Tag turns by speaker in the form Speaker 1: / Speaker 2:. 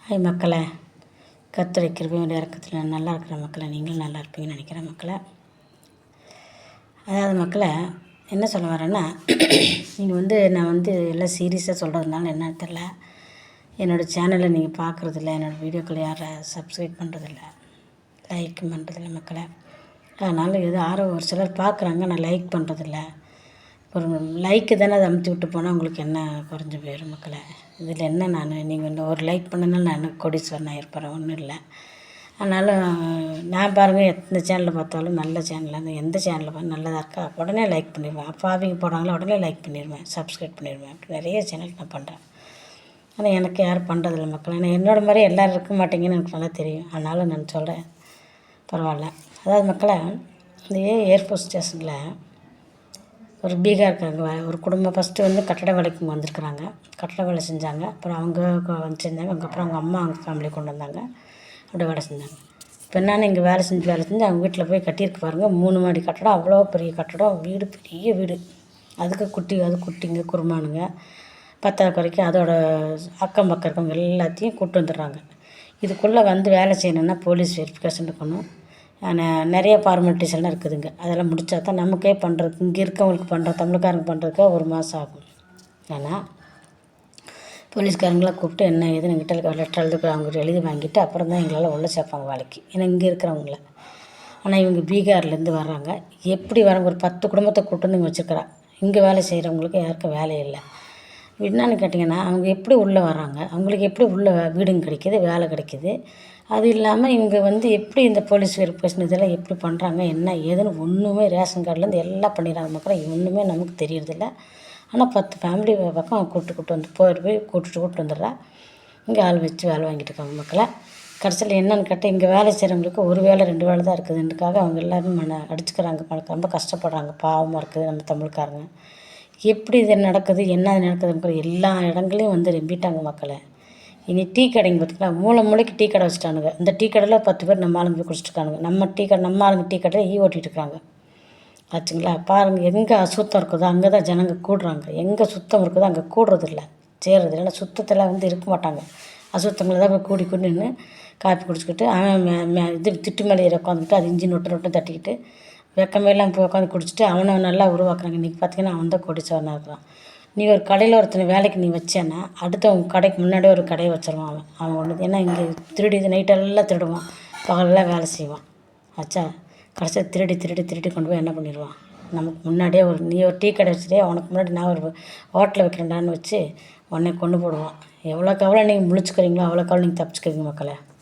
Speaker 1: Hi மக்களே, கர்த்தருடைய கிருபையோட இறக்கத்தில் நல்லா இருக்கிற மக்களை, நீங்களும் நல்லா இருப்பீங்கன்னு நினைக்கிறேன் மக்களை. அதாவது மக்களை என்ன சொல்ல வரேன்னா, நீங்கள் நான் எல்லாம் சீரியஸாக சொல்கிறதுனால என்னன்னு தெரில, என்னோடய சேனலை நீங்கள் பார்க்குறதில்ல, என்னோடய வீடியோக்களை யாரை சப்ஸ்கிரைப் பண்ணுறதில்ல, லைக் பண்ணுறதில்ல மக்களை. அதனால் ஒரு சிலர் பார்க்குறாங்க, நான் லைக் பண்ணுறதில்ல. ஒரு லைக்கு தானே அதை அமுத்தி விட்டு போனால் உங்களுக்கு என்ன குறைஞ்சி போயிடும் மக்களை. இதில் என்ன நீங்கள் ஒரு லைக் பண்ணனால நான் கோடீஸ்வரனாக இருப்பேன், ஒன்றும் இல்லை. அதனால் நான் பாருங்கள், எந்த சேனலில் பார்த்தாலும் நல்ல சேனலில் அந்த எந்த சேனலில் பார்த்து நல்லதாக இருக்கா உடனே லைக் பண்ணிடுவேன். அப்பாவிங்க போடுறாங்களோ உடனே லைக் பண்ணிடுவேன், சப்ஸ்கிரைப் பண்ணிடுவேன். அப்படி நிறைய சேனல் நான் பண்ணுறேன். ஆனால் எனக்கு யாரும் பண்ணுறதில்ல மக்கள். ஏன்னா என்னோடய மாதிரி எல்லோரும் இருக்க மாட்டேங்கன்னு எனக்கு நல்லா தெரியும். அதனால் நான் சொல்கிறேன், பரவாயில்ல. அதாவது மக்களை, இந்த ஏர்ஃபோர்ஸ் ஸ்டேஷனில் ஒரு பீகார்காரங்க ஒரு குடும்பம் ஃபஸ்ட்டு கட்டட வேலைக்கு வந்திருக்குறாங்க. கட்டட வேலை செஞ்சாங்க. அப்புறம் அவங்க செஞ்சாங்க. அதுக்கப்புறம் அவங்க அம்மா அவங்க ஃபேமிலி கொண்டு வந்தாங்க. அப்படியே வேலை செஞ்சாங்க. இப்போ என்னென்னா இங்கே வேலை செஞ்சு அவங்க வீட்டில் போய் கட்டியிருக்கு பாருங்கள், 3 மாடி கட்டடம். அவ்வளோ பெரிய கட்டடம், வீடு பெரிய வீடு. அது குட்டிங்க குருமானுங்க பத்தாவது வரைக்கும் அதோட அக்கம் பக்கம் இருக்கவங்க எல்லாத்தையும் கூப்பிட்டு வந்துடுறாங்க. இதுக்குள்ளே வேலை செய்யணுன்னா போலீஸ் வெரிஃபிகேஷன் இருக்கணும். நிறைய ஃபார்மாலிட்டிஸ் எல்லாம் இருக்குதுங்க. அதெல்லாம் முடித்தா தான் நமக்கே பண்ணுறதுக்கு, இங்கே இருக்கவங்களுக்கு தமிழ்காரங்க பண்ணுறதுக்கு 1 மாதம் ஆகும். ஆனால் போலீஸ்காரங்களாம் கூப்பிட்டு என்ன ஏதுன்னு எங்கிட்ட லெட்டர் அவங்க எழுதி வாங்கிட்டு அப்புறம் தான் எங்களால் உள்ள சேர்ப்பாங்க வேலைக்கு. ஏன்னா இங்கே இருக்கிறவங்கள. ஆனால் இவங்க பீகார்லேருந்து வர்றாங்க. எப்படி வராங்க, ஒரு 10 குடும்பத்தை கூப்பிட்டு வந்து இங்கே வச்சுருக்கிறா. இங்கே வேலை செய்கிறவங்களுக்கு யாருக்கும் வேலை இல்லை. என்னன்னு கேட்டிங்கன்னா, அவங்க எப்படி உள்ளே வர்றாங்க, அவங்களுக்கு எப்படி உள்ள வீடுங்க கிடைக்கிது, வேலை கிடைக்கிது. அது இல்லாமல் இவங்க எப்படி இந்த போலீஸ் வெரிஃபிகேஷன் இதெல்லாம் எப்படி பண்ணுறாங்க, என்ன ஏதுன்னு ஒன்றுமே ரேஷன் கார்டுலேருந்து எல்லாம் பண்ணிடுறாங்க மக்கள். ஒன்றுமே நமக்கு தெரியறதில்ல. ஆனால் 10 ஃபேமிலி பக்கம் கூப்பிட்டு வந்து போய் கூப்பிட்டு வந்துடுறா. இங்கே ஆள் வச்சு வேலை வாங்கிட்டு இருக்காங்க மக்களை. கடைசியில் என்னென்னு கேட்டால், இங்கே வேலை செய்கிறவங்களுக்கு 1 வேலை 2 வேலை தான் இருக்குதுன்றக்காக அவங்க எல்லோரும் அடிச்சுக்கிறாங்க. ரொம்ப கஷ்டப்படுறாங்க. பாவமாக இருக்குது நம்ம தமிழ்காரங்க. எப்படி இது நடக்குது, என்ன நடக்குதுன்னு எல்லா இடங்களையும் நம்பிட்டாங்க மக்களை. இனி டீ கடைங்க பார்த்திங்களா, மூளைக்கு டீ கடை வச்சுட்டானுங்க. இந்த டீ கடையில் 10 பேர் நம்ம ஆளுங்க போய் குடிச்சிட்ருக்கானுங்க. நம்ம ஆளுங்க டீ கடையில் ஓட்டிகிட்டு இருக்காங்க ஆச்சுங்களா. பாருங்கள், எங்கே அசுத்தம் இருக்குதோ அங்கே தான் ஜனங்க கூடுறாங்க. எங்கே சுத்தம் இருக்குதோ அங்கே கூடுறதில்ல, செய்கிறது இல்லை. சுத்தத்தில் இருக்க மாட்டாங்க. அசுத்தங்களை தான் போய் கூடி நின்று காப்பி குடிச்சிக்கிட்டு அவன் திட்டு மேலே உட்காந்துக்கிட்டு அது இஞ்சி நொட்டு தட்டிக்கிட்டு வெக்கமையெல்லாம் போய் உட்காந்து குடிச்சிட்டு அவனை நல்லா உருவாக்குறாங்க. இன்றைக்கி பார்த்திங்கன்னா அவன் தான் கோடீஸ்வரனாக இருக்கிறான். நீ ஒரு கடையில் ஒருத்தனை வேலைக்கு நீ வச்சேன்னா அடுத்து அவங்க கடைக்கு முன்னாடியே ஒரு கடையை வச்சிருவான் அவன் ஒன்று. ஏன்னா இங்கே இது நைட்டெல்லாம் திருடுவான், பகலெல்லாம் வேலை செய்வான் ஆச்சா. கடைசியாக திருடி கொண்டு போய் என்ன பண்ணிடுவான், நமக்கு முன்னாடியே நீ ஒரு டீ கடை வச்சுட்டே உனக்கு முன்னாடி நான் ஒரு ஹோட்டலில் வைக்கிறேன்டான்னு வச்சு உடனே கொண்டு போடுவான். எவ்வளோக்கு எவ்வளோ நீங்கள் முழிச்சுக்கிறீங்களோ அவ்வளோக்கு எவ்வளோ நீங்கள் தப்பிச்சுக்கிறீங்க மக்களை.